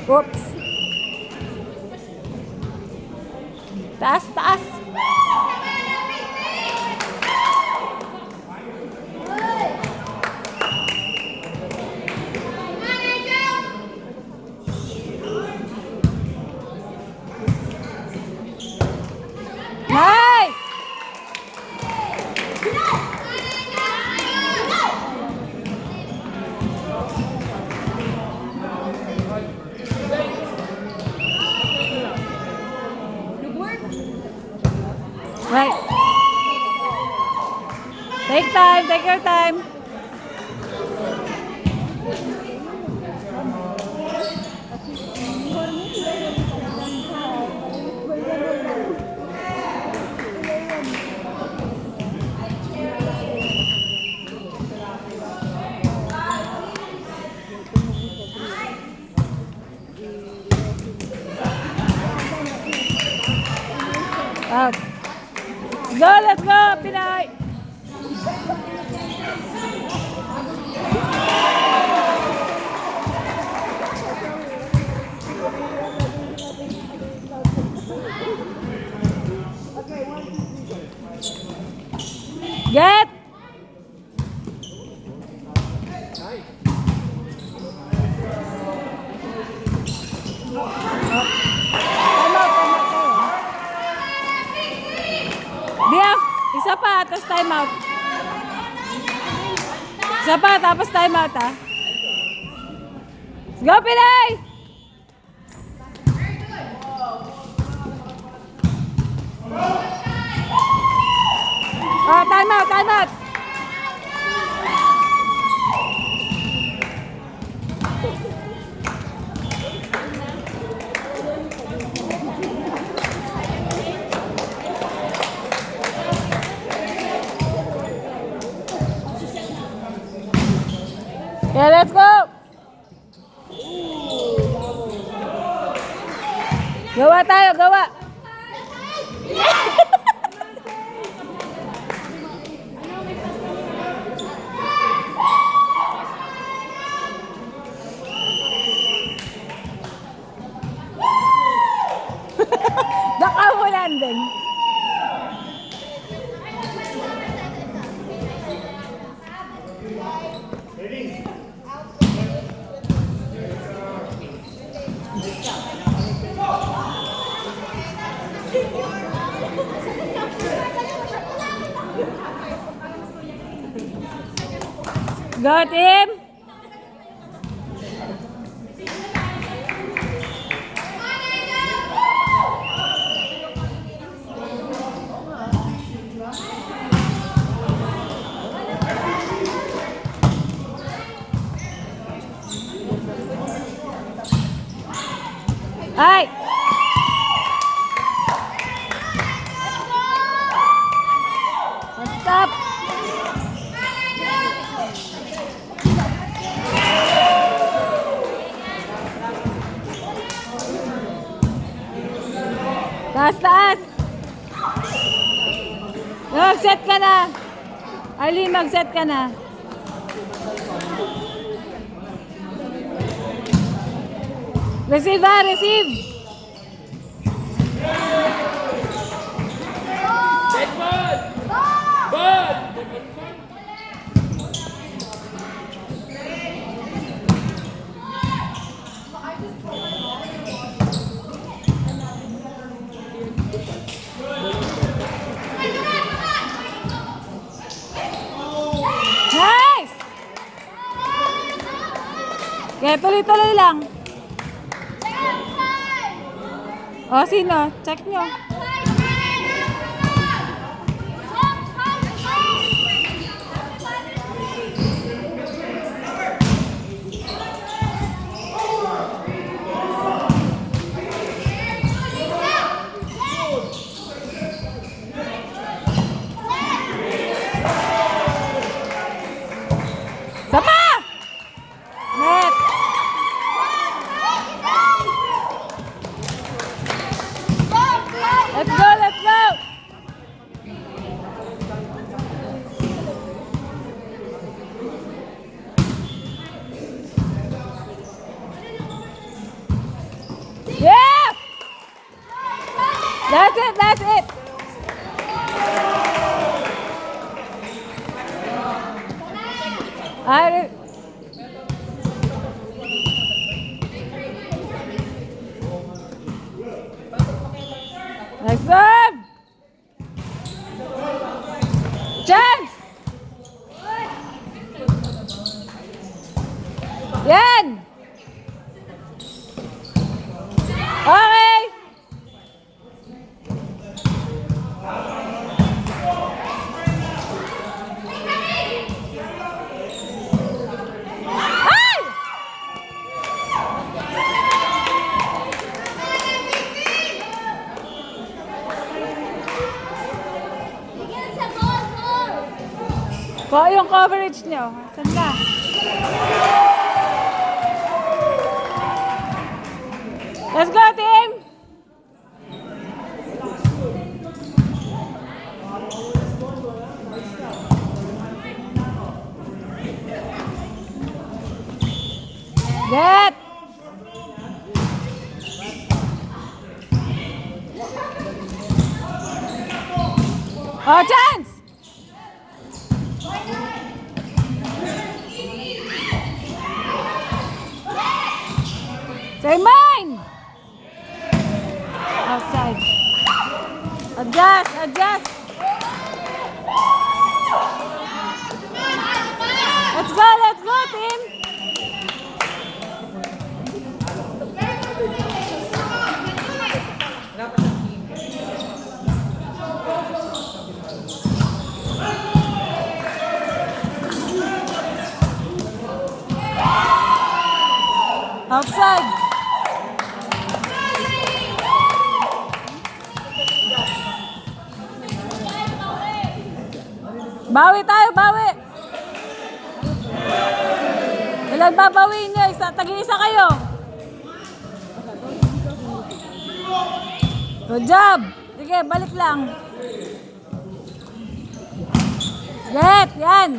Oops. Taas, taas. Nice! Right. Take time, take your time. Out. Let's go, Pinay! Get! Isa pa, tapos time out. Isa pa, tapos time out, ha? Let's go, Pinay! Oh, time out, time out. Okay, let's go! Gawa tayo, gawa! Nakaw landing. Go team! Ay! Stop! Taas, taas! Mag-set ka na! Arlene, mag-set ka na! Receive ha, receive! Set ball! Ball! Nice! Okay, tuloy-tuloy lang. O, sino? Check nyo. Sapa! Net! That's it, that's it. Ay, next serve. Chance. Yan. Okay. Ay! Yung coverage niyo. Saan na? Let's go, team! Get! Oh, chance! Say mine! Outside. Adjust, adjust. Let's go, team. Outside. Bawi tayo, bawi. Ilan babawiin nyo? Tag-iisa kayo. Good job. Sige, balik lang. Get, yan.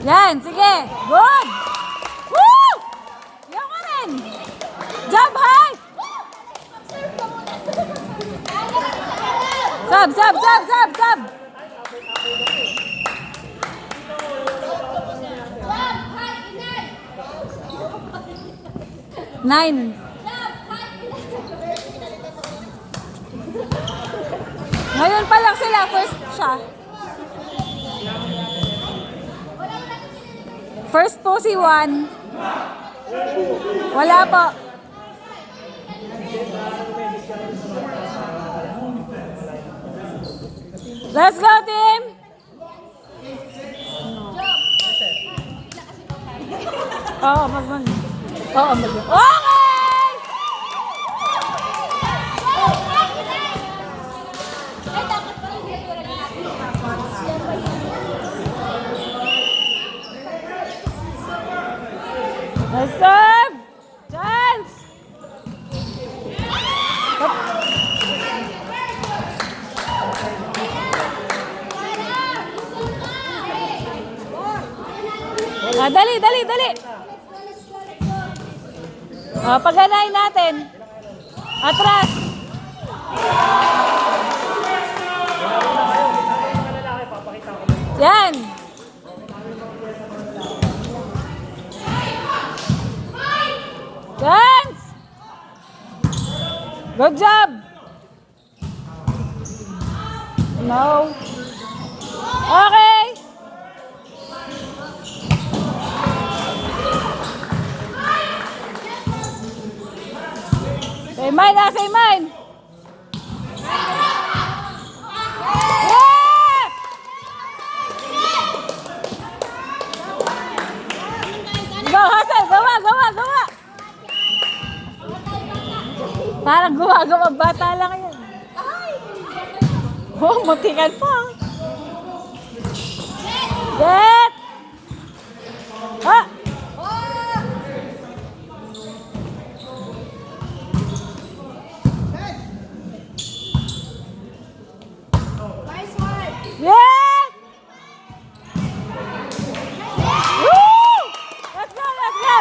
Yan, sige. Good. Woo! Yan ka rin. Jump high. Sab, sab, sab, sab, sab. Nine. Ngayon pa lang sila, first siya. First po si Juan. Wala po. Let's go, team! Oo, mag-mag. Oo, mag-mag. Okay! Let's serve! Chance! Ah, dali, dali, dali. Ah, paganahin natin. Atras. Yan. Dance. Good job. No. Okay. Say mine, say mine. Yes! Go, Hasan, gawa, gawa, gawa. Parang gawa, bata lang yan. Oh, mutikan pa. Get! Ah! Yeah! Woo! Let's go, let's go!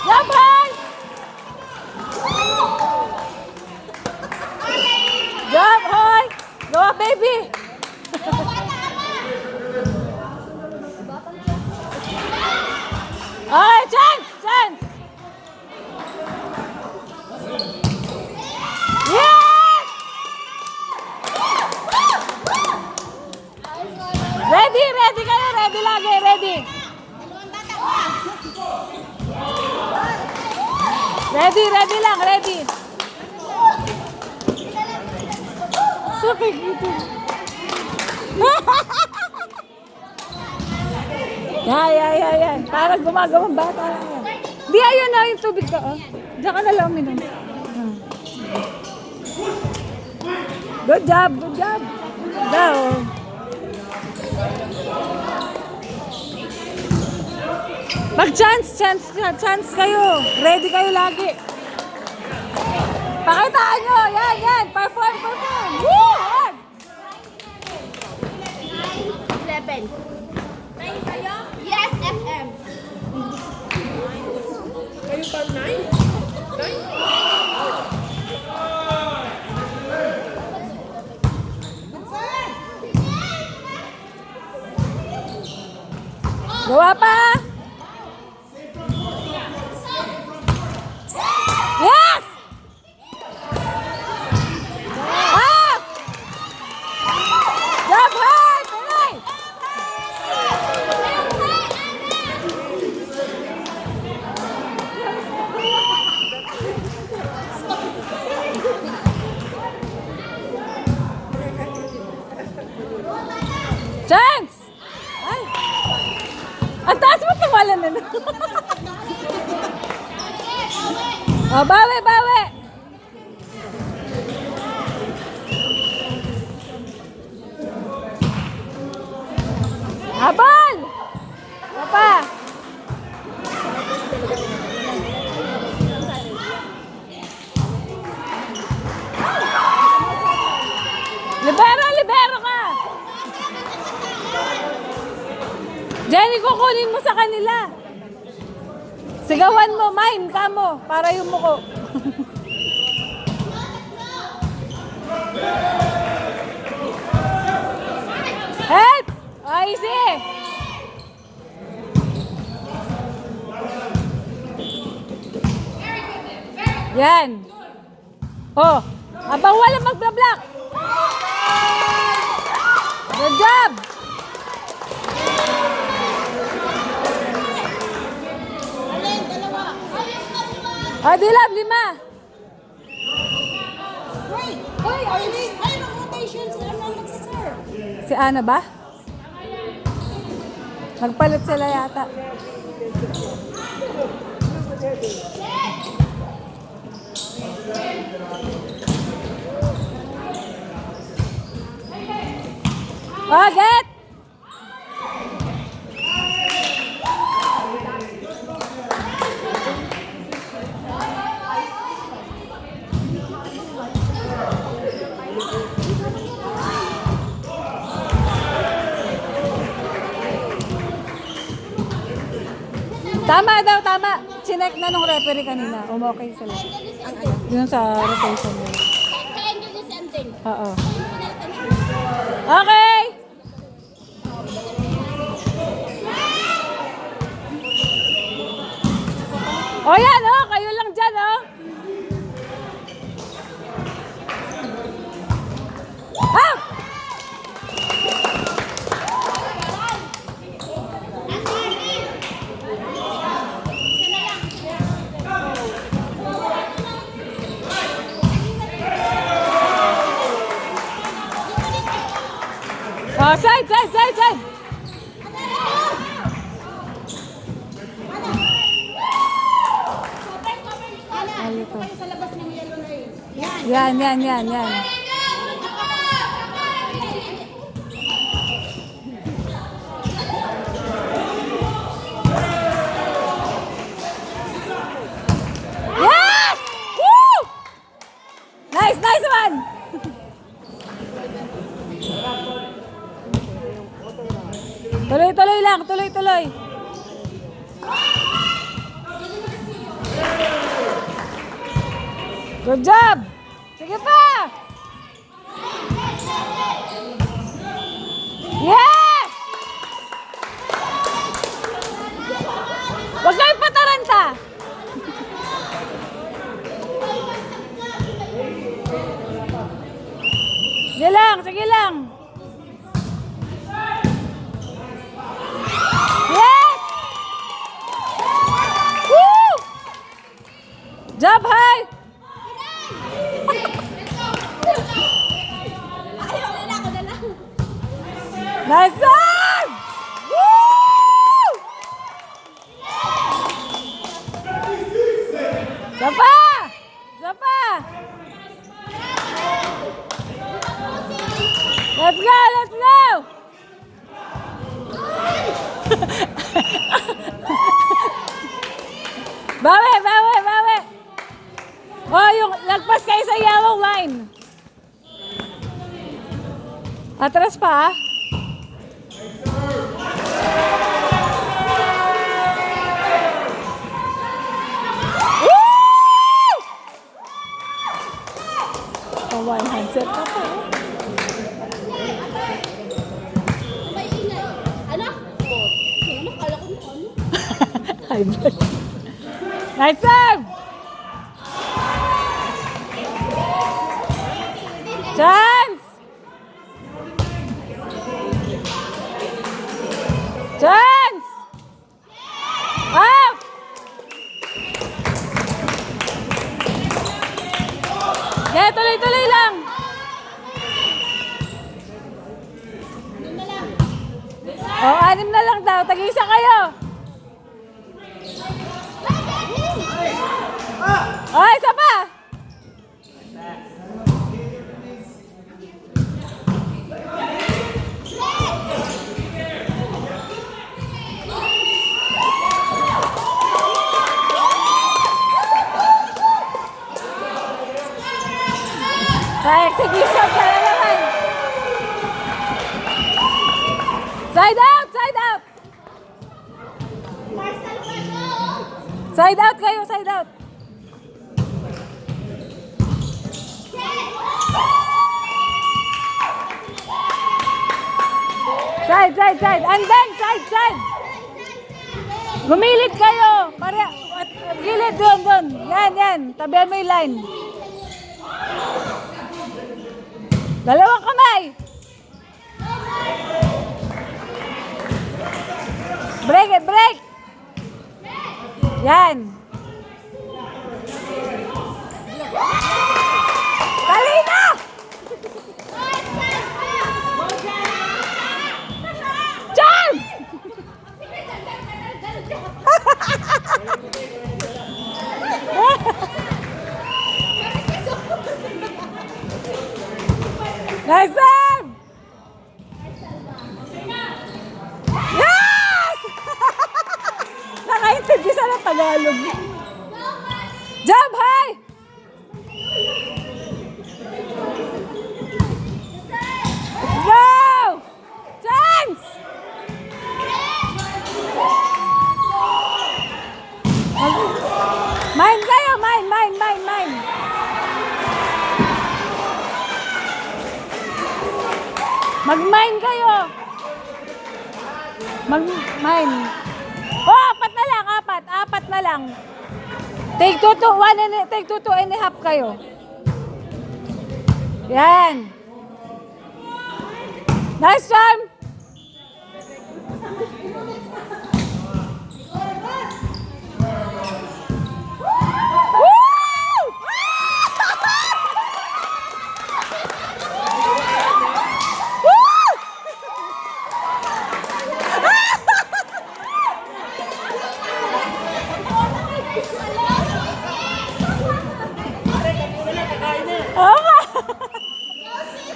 Jump high! kayo. Ready lagi, ready. Ready lang, ready. Sakit ito. Yan. Parang gumagawang bata lang yan. Di, ayun na yung tubig ka, oh. Diyan ka na lang uminom. Good job. Daw. Pag chance kayo. Ready kayo lagi. Pakitaan nyo. Yan. Perform. Woo! Yan. 11. 9 kayo? Yes, FM. Kayo pa 9? 9? Gawa pa. Yes! Up! Jump high! Pinoy! Chance! Ay! Ang taas mo pangalan na na. Oh, bawi! Habol! Papa! Libero ka! Jenny, kukunin mo sa kanila. Sigawan mo, mime ka mo, para yung muko. Help! Ay, easy! Yan. Oh, abang wala magbla-block. Good job! Dilab, 5. Hoy, Arlene! Ay, rotation sila na magsaserve. Si Ana ba? Nagpalit sila yata. Oh, get! Tama. Chinek na nung referee kanina. Okay sila. Yun sa rotation nila. Kaya nyo yung sending. Oo. Okay! O yan, oh! Kayo lang dyan, oh! Ah! Oh, side! Sa labas ng yellow lane. Yan. Yes! Woo! Nice one! Tuloy lang. Good job! Sige pa! Yes! Huwag kayong pataranta! Sige lang! Nice serve! Woo! Sapa! Sapa! Let's go! Let's go! Bawi! Bawi! Bawi! Oh, yung lagpas kayo sa yellow line. Atras pa, ah. Woo! Oh, one handset pa pa. May ingay. Ano? Ano? Kala ko ano? High blood. Nice serve! Chance! Chance! Out! Yeah, tuloy-tuloy lang. Oh, 6 na lang daw. Tag-isa kayo. Oh, isa pa. Sa execution ka na naman. Side out! Side out! Side out kayo! Side out! Side, side, side! And then, side, side! Gumilid kayo! Para, gilid doon, doon. Yan, yan. Tabihan mo yung line. Dalawang kamay! Break it, break! Yan! Talina! Jam! Nice serve! Yes! Nakaintindi sa ng Tagalog. Jump high! Let's go! Chance! Mine kayo! Mine, mine, mine, mine! Mag-mine kayo! Mag-mine. Oh, 4 na lang, 4. 4 na lang. Take 2 to 1 and take 2 to and a half kayo. Yan. Nice charm.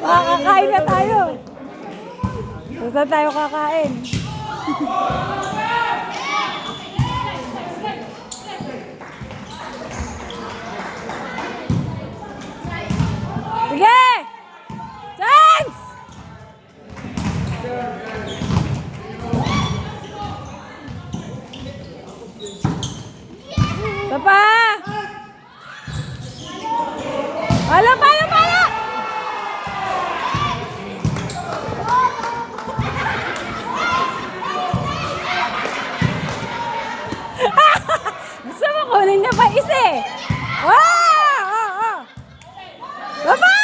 Makakain na tayo. Basta tayo kakain. Sige! Chance! Isa pa! Pala, pala, pala! Gusto mo kunin niya pa isa eh. Oh! Oh! Oh! Baba!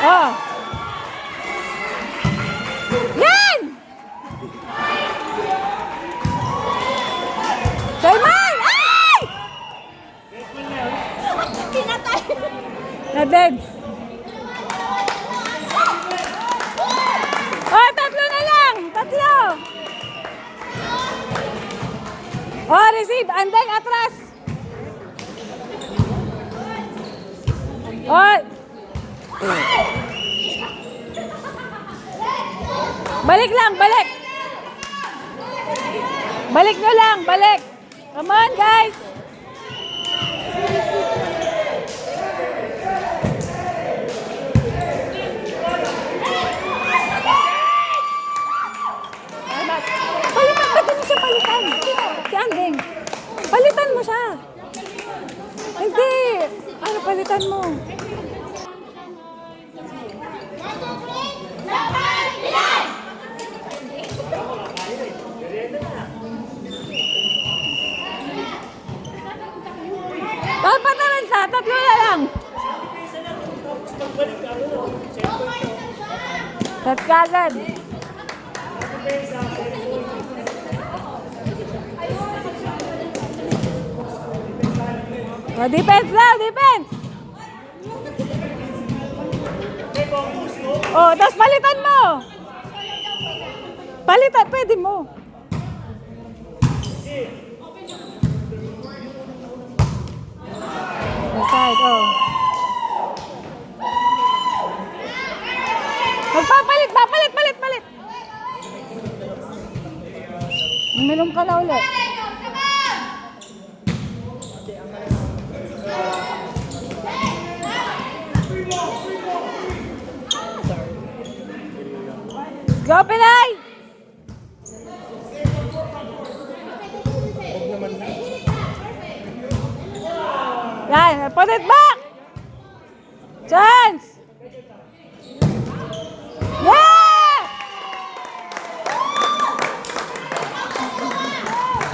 Oh! Yan! Simon! Ay! Pinatay. Na-dead. proceed. Andeng, atras. Oy. Balik lang, balik. Balik nyo lang, balik. Come on, guys. Palitan, ba't mo siya palitan? Si Andeng. Palitan mo siya. Hindi. Ano palitan mo? Dapat na rin siya. Tatlo na lang. Set kagad. Oh, defense lang, defense. Oh, tapos palitan mo. Palitan, pwede mo. Side, oh. Magpapalit, palit. Uminom ka na ulit. Go, Pinay! Yan, put it back! Chance! Yeah!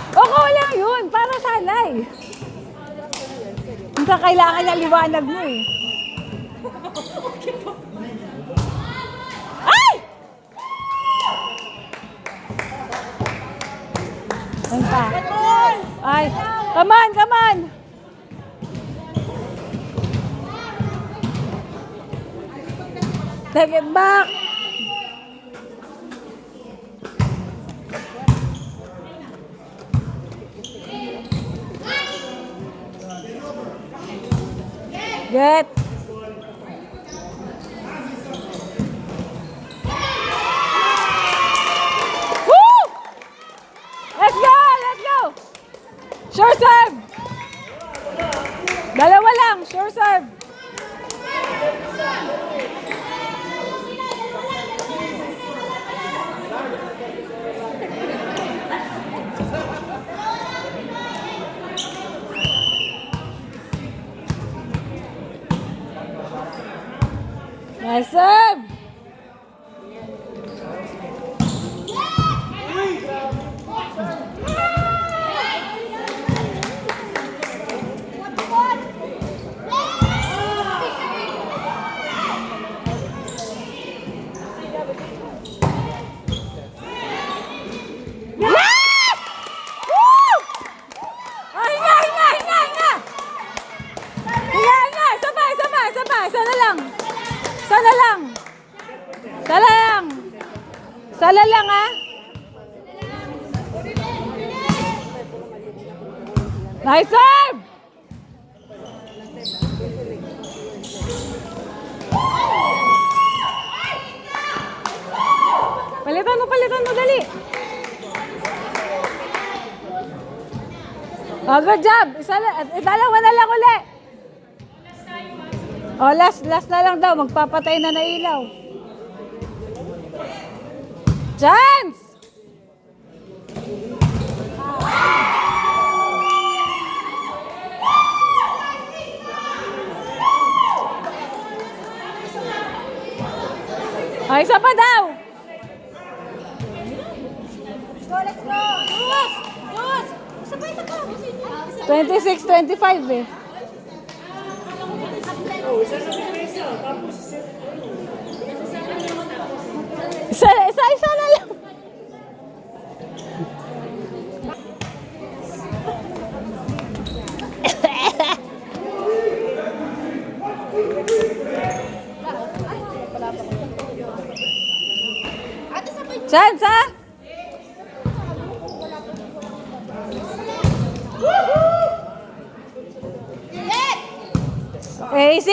Okay lang yun, para sanay. Hindi kailangan niya liwanag mo eh. Ay! Yan pa. Ay, come on! Take it back! Get! Woo! Let's go! Sure serve! Dalawa lang, sure serve! Nice serve! Sala lang ha. Nice serve! Palitan mo, dali. Oh, good job. Dalawa na lang uli. Oh, last na lang daw. Magpapatay na ilaw. Chance! Ay, isa pa daw. Let's go! Dos! Isa pa. 26-25 eh. Isa na lang. Chance, ha? Casey!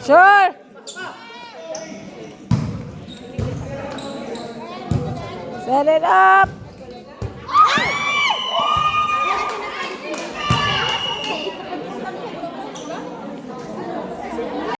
Sure! Set it up!